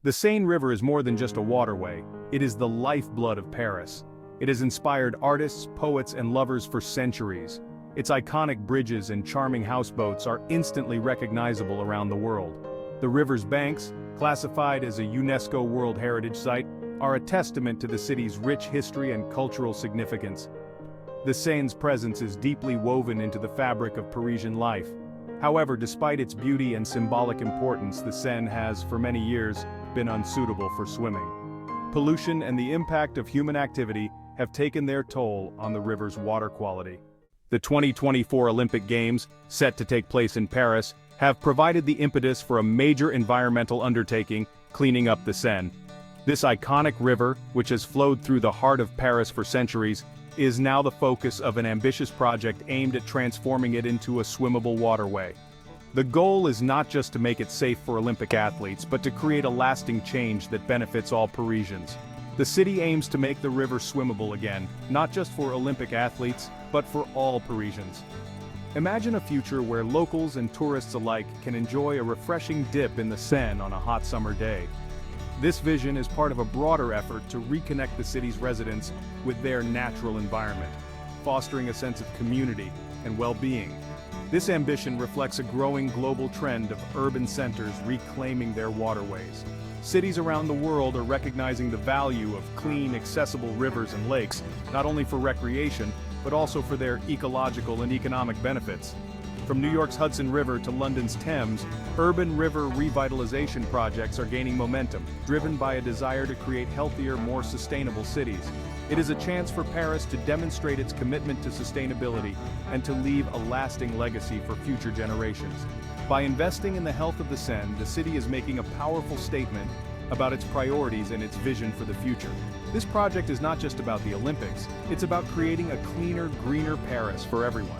The Seine River is more than just a waterway, it is the lifeblood of Paris. It has inspired artists, poets, and lovers for centuries. Its iconic bridges and charming houseboats are instantly recognizable around the world. The river's banks, classified as a UNESCO World Heritage Site, are a testament to the city's rich history and cultural significance. The Seine's presence is deeply woven into the fabric of Parisian life. However, despite its beauty and symbolic importance, the Seine has, for many years, been unsuitable for swimming. Pollution and the impact of human activity have taken their toll on the river's water quality. The 2024 Olympic Games, set to take place in Paris, have provided the impetus for a major environmental undertaking, cleaning up the Seine. This iconic river, which has flowed through the heart of Paris for centuries, is now the focus of an ambitious project aimed at transforming it into a swimmable waterway. The goal is not just to make it safe for Olympic athletes, but to create a lasting change that benefits all Parisians. The city aims to make the river swimmable again, not just for Olympic athletes, but for all Parisians. Imagine a future where locals and tourists alike can enjoy a refreshing dip in the Seine on a hot summer day. This vision is part of a broader effort to reconnect the city's residents with their natural environment, fostering a sense of community and well-being. This ambition reflects a growing global trend of urban centers reclaiming their waterways. Cities around the world are recognizing the value of clean, accessible rivers and lakes, not only for recreation, but also for their ecological and economic benefits. From New York's Hudson River to London's Thames, urban river revitalization projects are gaining momentum, driven by a desire to create healthier, more sustainable cities. It is a chance for Paris to demonstrate its commitment to sustainability and to leave a lasting legacy for future generations. By investing in the health of the Seine, the city is making a powerful statement about its priorities and its vision for the future. This project is not just about the Olympics, it's about creating a cleaner, greener Paris for everyone.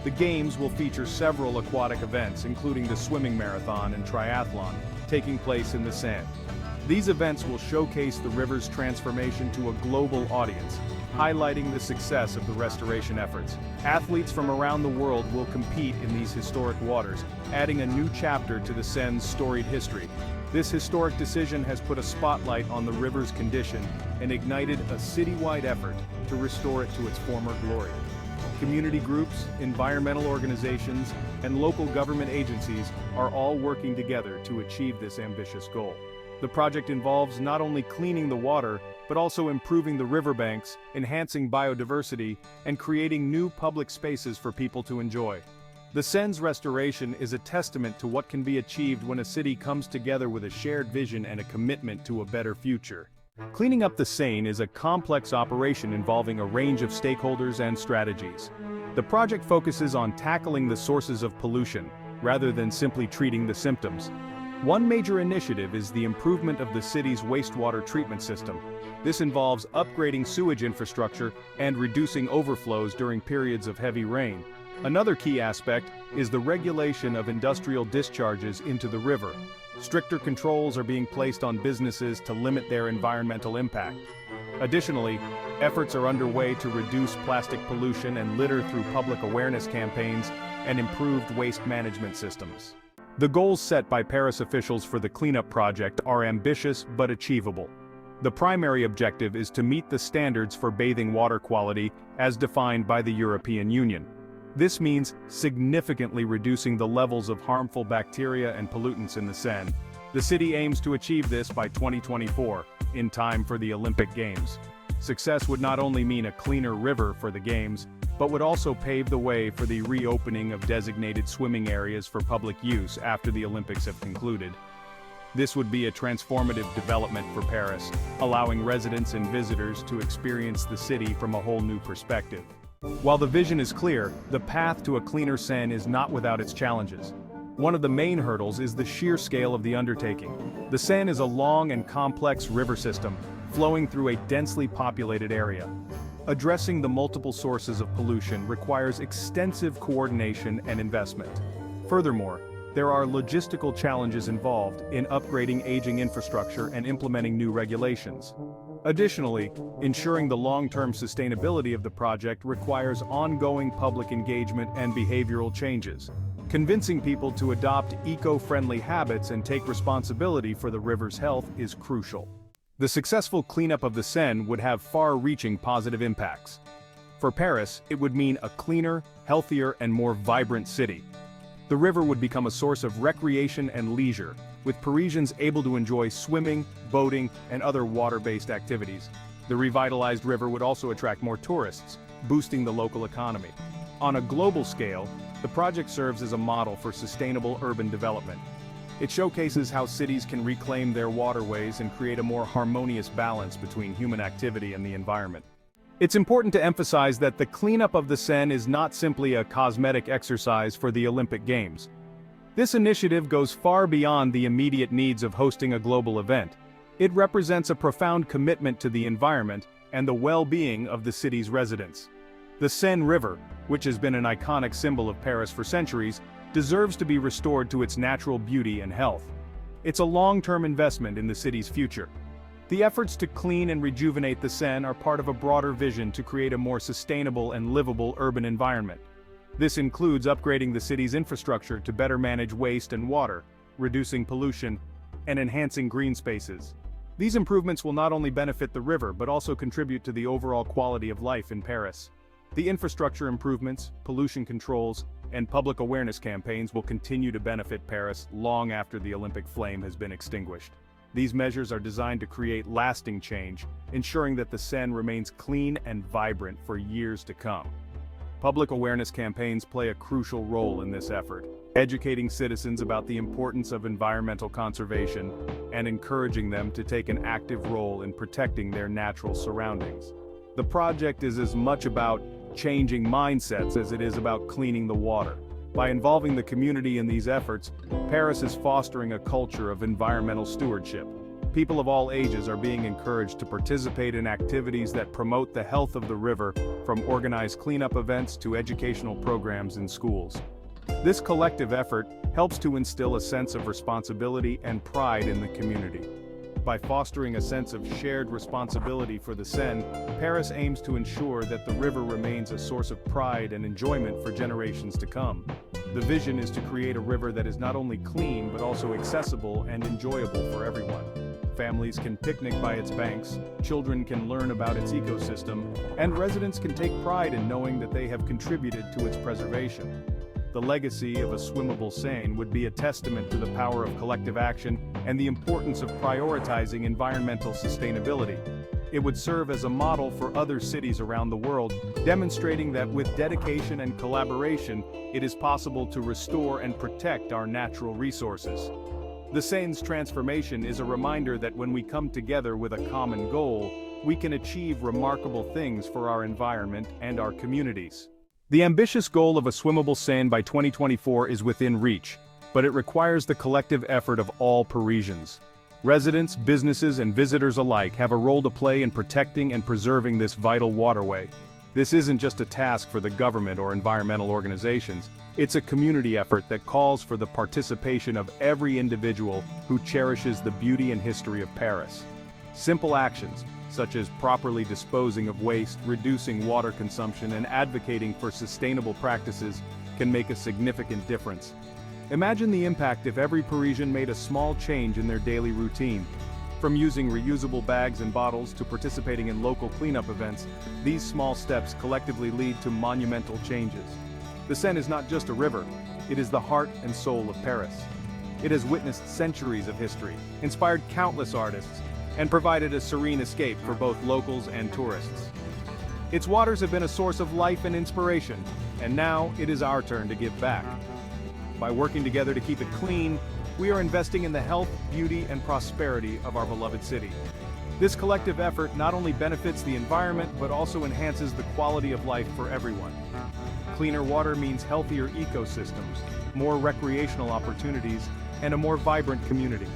The Games will feature several aquatic events, including the swimming marathon and triathlon, taking place in the Seine. These events will showcase the river's transformation to a global audience, highlighting the success of the restoration efforts. Athletes from around the world will compete in these historic waters, adding a new chapter to the Seine's storied history. This historic decision has put a spotlight on the river's condition and ignited a citywide effort to restore it to its former glory. Community groups, environmental organizations, and local government agencies are all working together to achieve this ambitious goal. The project involves not only cleaning the water, but also improving the riverbanks, enhancing biodiversity, and creating new public spaces for people to enjoy. The Seine's restoration is a testament to what can be achieved when a city comes together with a shared vision and a commitment to a better future. Cleaning up the Seine is a complex operation involving a range of stakeholders and strategies. The project focuses on tackling the sources of pollution, rather than simply treating the symptoms. One major initiative is the improvement of the city's wastewater treatment system. This involves upgrading sewage infrastructure and reducing overflows during periods of heavy rain. Another key aspect is the regulation of industrial discharges into the river. Stricter controls are being placed on businesses to limit their environmental impact. Additionally, efforts are underway to reduce plastic pollution and litter through public awareness campaigns and improved waste management systems. The goals set by Paris officials for the cleanup project are ambitious but achievable. The primary objective is to meet the standards for bathing water quality as defined by the European Union. This means significantly reducing the levels of harmful bacteria and pollutants in the Seine. The city aims to achieve this by 2024, in time for the Olympic Games. Success would not only mean a cleaner river for the Games, but would also pave the way for the reopening of designated swimming areas for public use after the Olympics have concluded. This would be a transformative development for Paris, allowing residents and visitors to experience the city from a whole new perspective. While the vision is clear, the path to a cleaner Seine is not without its challenges. One of the main hurdles is the sheer scale of the undertaking. The Seine is a long and complex river system, flowing through a densely populated area. Addressing the multiple sources of pollution requires extensive coordination and investment. Furthermore, there are logistical challenges involved in upgrading aging infrastructure and implementing new regulations. Additionally, ensuring the long-term sustainability of the project requires ongoing public engagement and behavioral changes. Convincing people to adopt eco-friendly habits and take responsibility for the river's health is crucial. The successful cleanup of the Seine would have far-reaching positive impacts. For Paris, it would mean a cleaner, healthier, and more vibrant city. The river would become a source of recreation and leisure, with Parisians able to enjoy swimming, boating, and other water-based activities. The revitalized river would also attract more tourists, boosting the local economy. On a global scale, the project serves as a model for sustainable urban development. It showcases how cities can reclaim their waterways and create a more harmonious balance between human activity and the environment. It's important to emphasize that the cleanup of the Seine is not simply a cosmetic exercise for the Olympic Games. This initiative goes far beyond the immediate needs of hosting a global event. It represents a profound commitment to the environment and the well-being of the city's residents. The Seine River, which has been an iconic symbol of Paris for centuries, deserves to be restored to its natural beauty and health. It's a long-term investment in the city's future. The efforts to clean and rejuvenate the Seine are part of a broader vision to create a more sustainable and livable urban environment. This includes upgrading the city's infrastructure to better manage waste and water, reducing pollution, and enhancing green spaces. These improvements will not only benefit the river but also contribute to the overall quality of life in Paris. The infrastructure improvements, pollution controls, and public awareness campaigns will continue to benefit Paris long after the Olympic flame has been extinguished. These measures are designed to create lasting change, ensuring that the Seine remains clean and vibrant for years to come. Public awareness campaigns play a crucial role in this effort, educating citizens about the importance of environmental conservation and encouraging them to take an active role in protecting their natural surroundings. The project is as much about changing mindsets as it is about cleaning the water. By involving the community in these efforts, Paris is fostering a culture of environmental stewardship. People of all ages are being encouraged to participate in activities that promote the health of the river, from organized cleanup events to educational programs in schools. This collective effort helps to instill a sense of responsibility and pride in the community. By fostering a sense of shared responsibility for the Seine, Paris aims to ensure that the river remains a source of pride and enjoyment for generations to come. The vision is to create a river that is not only clean but also accessible and enjoyable for everyone. Families can picnic by its banks, children can learn about its ecosystem, and residents can take pride in knowing that they have contributed to its preservation. The legacy of a swimmable Seine would be a testament to the power of collective action and the importance of prioritizing environmental sustainability. It would serve as a model for other cities around the world, demonstrating that with dedication and collaboration, it is possible to restore and protect our natural resources. The Seine's transformation is a reminder that when we come together with a common goal, we can achieve remarkable things for our environment and our communities. The ambitious goal of a swimmable Seine by 2024 is within reach, but it requires the collective effort of all Parisians. Residents, businesses, and visitors alike have a role to play in protecting and preserving this vital waterway. This isn't just a task for the government or environmental organizations, it's a community effort that calls for the participation of every individual who cherishes the beauty and history of Paris. Simple actions, such as properly disposing of waste, reducing water consumption, and advocating for sustainable practices, can make a significant difference. Imagine the impact if every Parisian made a small change in their daily routine. From using reusable bags and bottles to participating in local cleanup events, these small steps collectively lead to monumental changes. The Seine is not just a river, it is the heart and soul of Paris. It has witnessed centuries of history, inspired countless artists, and provided a serene escape for both locals and tourists. Its waters have been a source of life and inspiration, and now it is our turn to give back. By working together to keep it clean, we are investing in the health, beauty, and prosperity of our beloved city. This collective effort not only benefits the environment, but also enhances the quality of life for everyone. Cleaner water means healthier ecosystems, more recreational opportunities, and a more vibrant community.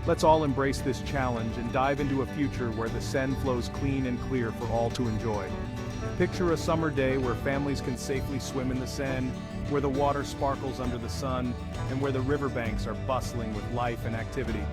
Let's all embrace this challenge and dive into a future where the Seine flows clean and clear for all to enjoy. Picture a summer day where families can safely swim in the Seine, where the water sparkles under the sun, and where the riverbanks are bustling with life and activity.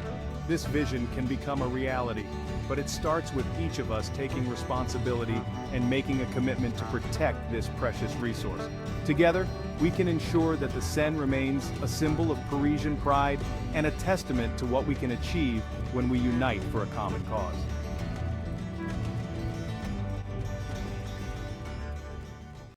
this vision can become a reality, but it starts with each of us taking responsibility and making a commitment to protect this precious resource. Together, we can ensure that the Seine remains a symbol of Parisian pride and a testament to what we can achieve when we unite for a common cause.